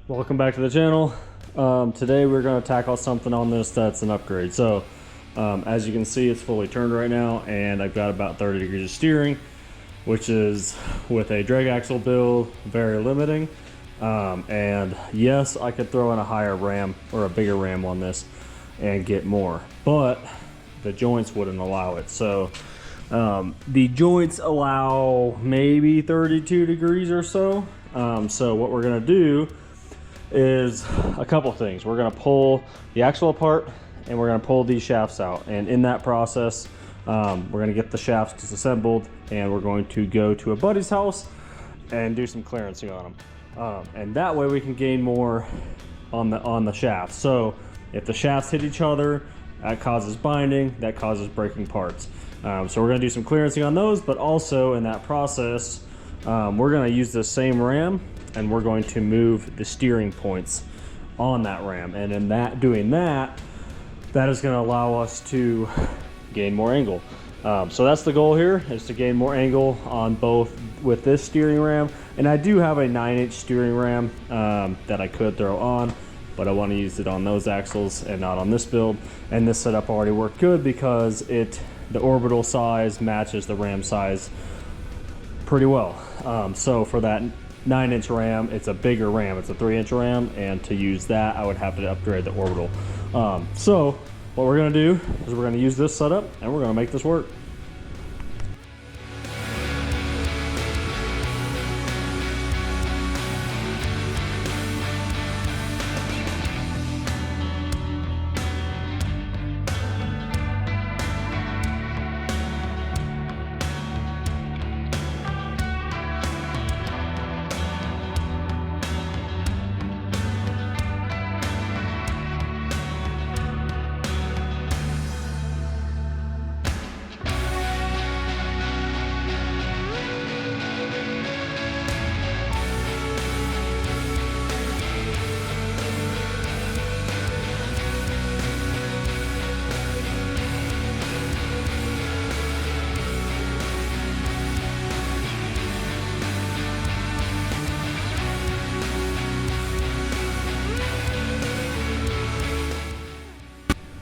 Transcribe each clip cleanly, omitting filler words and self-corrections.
Welcome back to the channel. Today we're going to tackle something on this that's an upgrade. So as you can see, it's fully turned right now, and I've got about 30 degrees of steering, which is, with a drag axle build, very limiting. And yes, I could throw in a higher ram or a bigger ram on this and get more, but the joints wouldn't allow it. So the joints allow maybe 32 degrees or so. So what we're going to do is a couple things. We're going to pull the axle apart, and we're going to pull these shafts out, and in that process we're going to get the shafts disassembled, and we're going to go to a buddy's house and do some clearancing on them, and that way we can gain more on the shafts. So if the shafts hit each other, that causes binding, that causes breaking parts. So we're going to do some clearancing on those, but also in that process we're going to use the same ram, and we're going to move the steering points on that ram, and in doing that is going to allow us to gain more angle. So that's the goal here, is to gain more angle on both with this steering ram. And I do have a 9-inch steering ram that I could throw on, but I want to use it on those axles and not on this build. And this setup already worked good because the orbital size matches the ram size pretty well. So for that 9-inch ram, it's a bigger ram, it's a 3-inch ram, and to use that I would have to upgrade the orbital. So what we're going to do is we're going to use this setup, and we're going to make this work.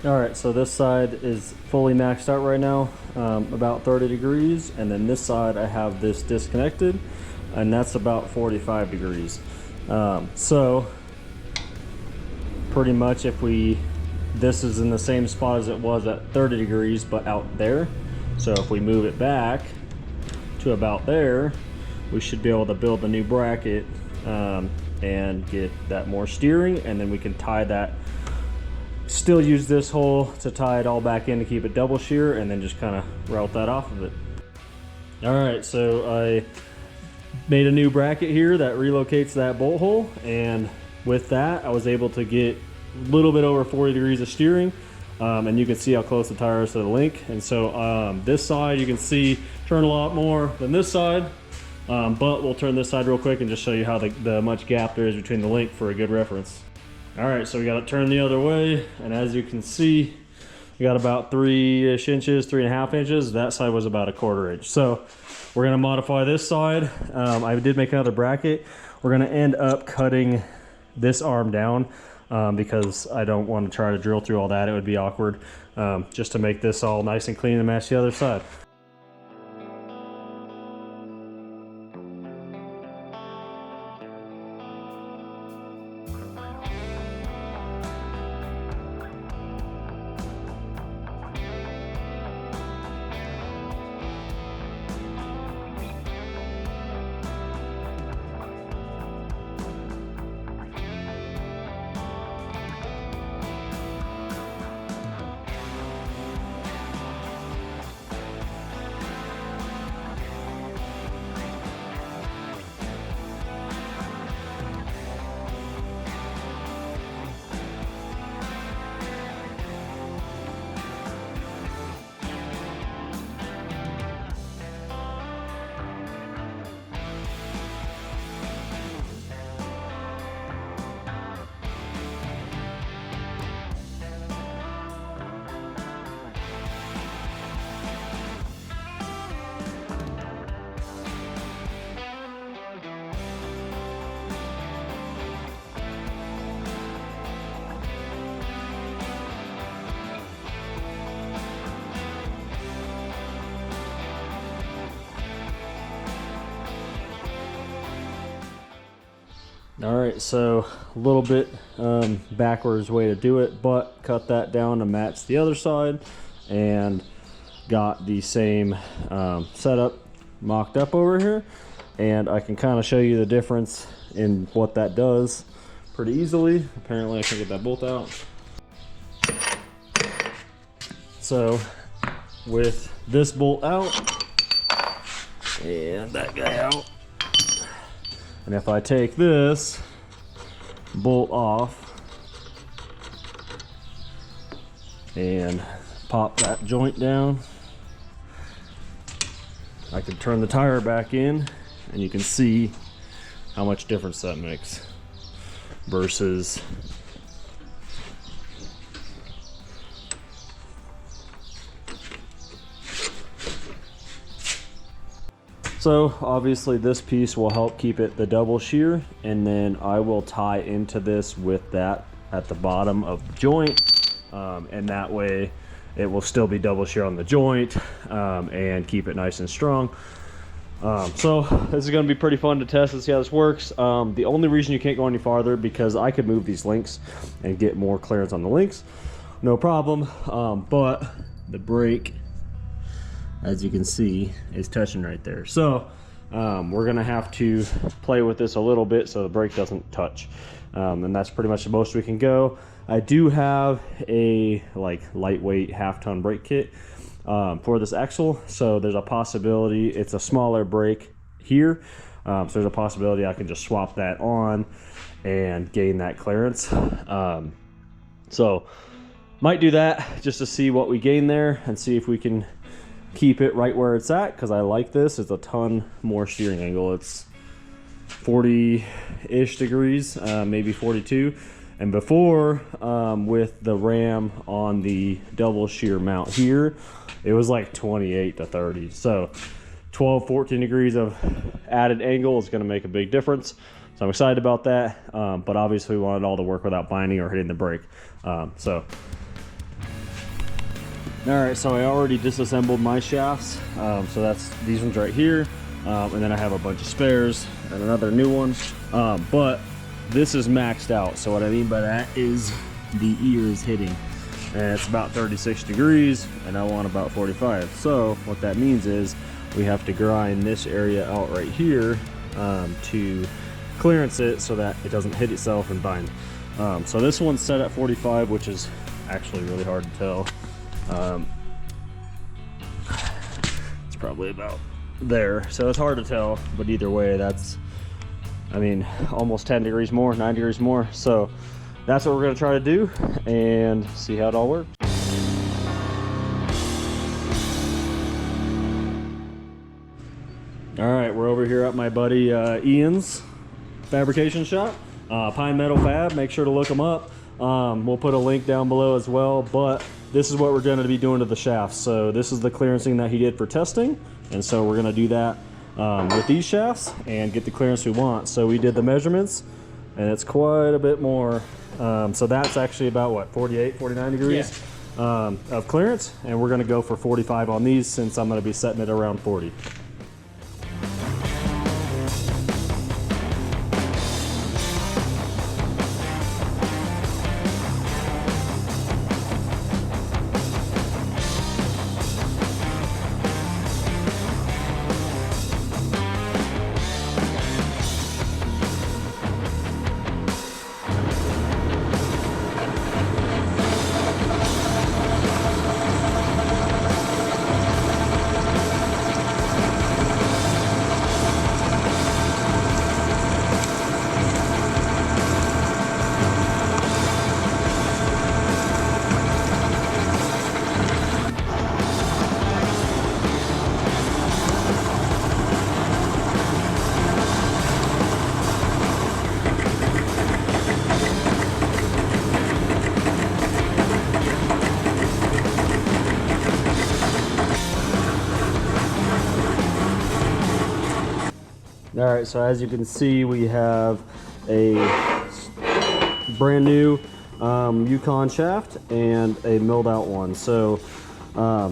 Alright, so this side is fully maxed out right now, about 30 degrees, and then this side I have this disconnected, and that's about 45 degrees. So pretty much this is in the same spot as it was at 30 degrees, but out there. So if we move it back to about there, we should be able to build a new bracket and get that more steering, and then we can tie that. Still use this hole to tie it all back in to keep it double shear, and then just kind of route that off of it. Alright, so I made a new bracket here that relocates that bolt hole, and with that I was able to get a little bit over 40 degrees of steering, and you can see how close the tire is to the link. And so this side you can see turn a lot more than this side, but we'll turn this side real quick and just show you how the much gap there is between the link for a good reference. Alright, so we got it turned the other way, and as you can see, we got about 3-ish inches, 3.5 inches. That side was about a 1/4 inch. So we're going to modify this side. I did make another bracket. We're going to end up cutting this arm down because I don't want to try to drill through all that. It would be awkward, just to make this all nice and clean and match the other side. All right, so a little bit backwards way to do it, but cut that down to match the other side, and got the same setup mocked up over here. And I can kind of show you the difference in what that does pretty easily. Apparently I can get that bolt out. So with this bolt out and that guy out, and if I take this bolt off and pop that joint down, I can turn the tire back in, and you can see how much difference that makes versus so obviously this piece will help keep it the double shear, and then I will tie into this with that at the bottom of the joint, and that way it will still be double shear on the joint and keep it nice and strong. So this is going to be pretty fun to test and see how this works. The only reason you can't go any farther, because I could move these links and get more clearance on the links, no problem, but the brake, as you can see, is touching right there. So we're gonna have to play with this a little bit so the brake doesn't touch, and that's pretty much the most we can go. I do have a lightweight half-ton brake kit for this axle, so there's a possibility it's a smaller brake here, so there's a possibility I can just swap that on and gain that clearance. So might do that just to see what we gain there and see if we can keep it right where it's at, because I like this. It's a ton more steering angle. It's 40-ish degrees, maybe 42. And before, with the ram on the double shear mount here, it was like 28 to 30. So 12, 14 degrees of added angle is going to make a big difference. So I'm excited about that. But obviously we wanted all to work without binding or hitting the brake. All right, so I already disassembled my shafts. So that's these ones right here. And then I have a bunch of spares and another new one. But this is maxed out. So what I mean by that is the ear is hitting, and it's about 36 degrees, and I want about 45. So what that means is we have to grind this area out right here to clearance it so that it doesn't hit itself and bind. So this one's set at 45, which is actually really hard to tell. It's probably about there, so it's hard to tell, but either way, that's, I mean, almost 10 degrees more, 9 degrees more. So that's what we're going to try to do and see how it all works. All right, we're over here at my buddy Ian's fabrication shop, Pine Metal Fab. Make sure to look them up. We'll put a link down below as well, but this is what we're going to be doing to the shafts. So this is the clearancing that he did for testing, and so we're going to do that with these shafts and get the clearance we want. So we did the measurements, and it's quite a bit more. So that's actually about what, 48, 49 degrees of clearance, and we're going to go for 45 on these since I'm going to be setting it around 40. All right, so as you can see, we have a brand new Yukon shaft and a milled out one. So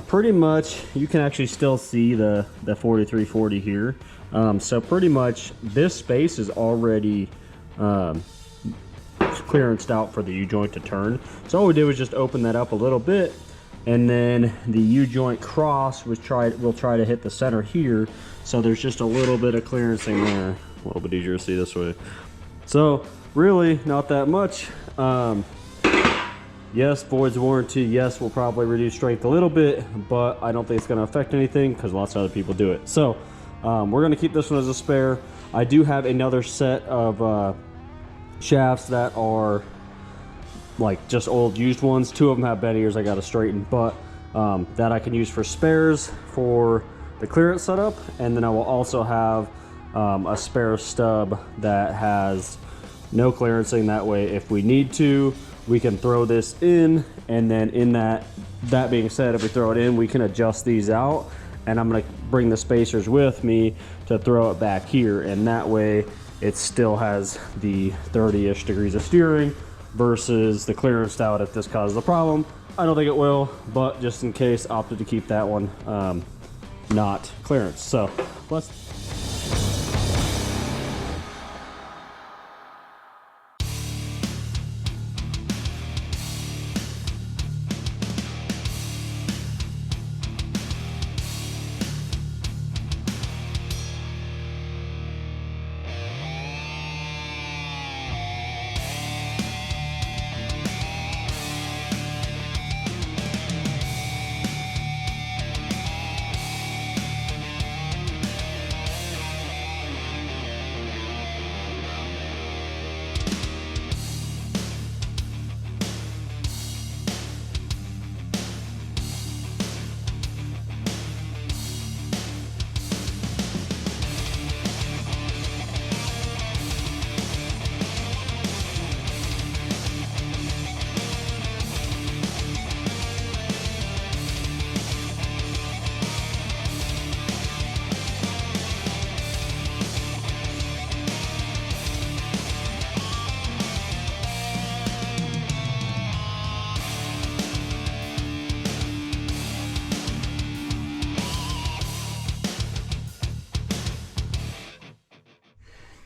pretty much you can actually still see the 4340 here. So pretty much this space is already clearanced out for the U-joint to turn. So all we did was just open that up a little bit, and then the U-joint cross will try to hit the center here. So there's just a little bit of clearancing there. A little bit easier to see this way. So really not that much. Yes, voids warranty. Yes, we'll probably reduce strength a little bit, but I don't think it's going to affect anything because lots of other people do it. So we're going to keep this one as a spare. I do have another set of shafts that are like just old used ones. 2 of them have bent ears I got to straighten, but that I can use for spares for the clearance setup. And then I will also have a spare stub that has no clearancing. That way, if we need to, we can throw this in, and then in that being said, if we throw it in, we can adjust these out, and I'm gonna bring the spacers with me to throw it back here, and that way it still has the 30-ish degrees of steering versus the clearance out if this causes a problem. I don't think it will, but just in case, opted to keep that one not clearance. So let's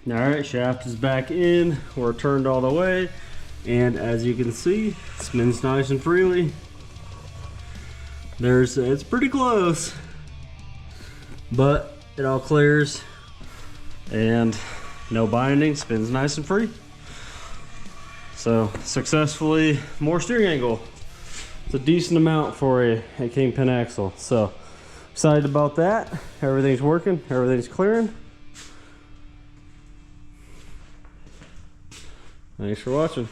All right, shaft is back in. We're turned all the way, and as you can see, spins nice and freely. It's pretty close, but it all clears, and no binding, spins nice and free. So successfully, more steering angle. It's a decent amount for a kingpin axle. So excited about that. Everything's working, everything's clearing. Thanks for watching.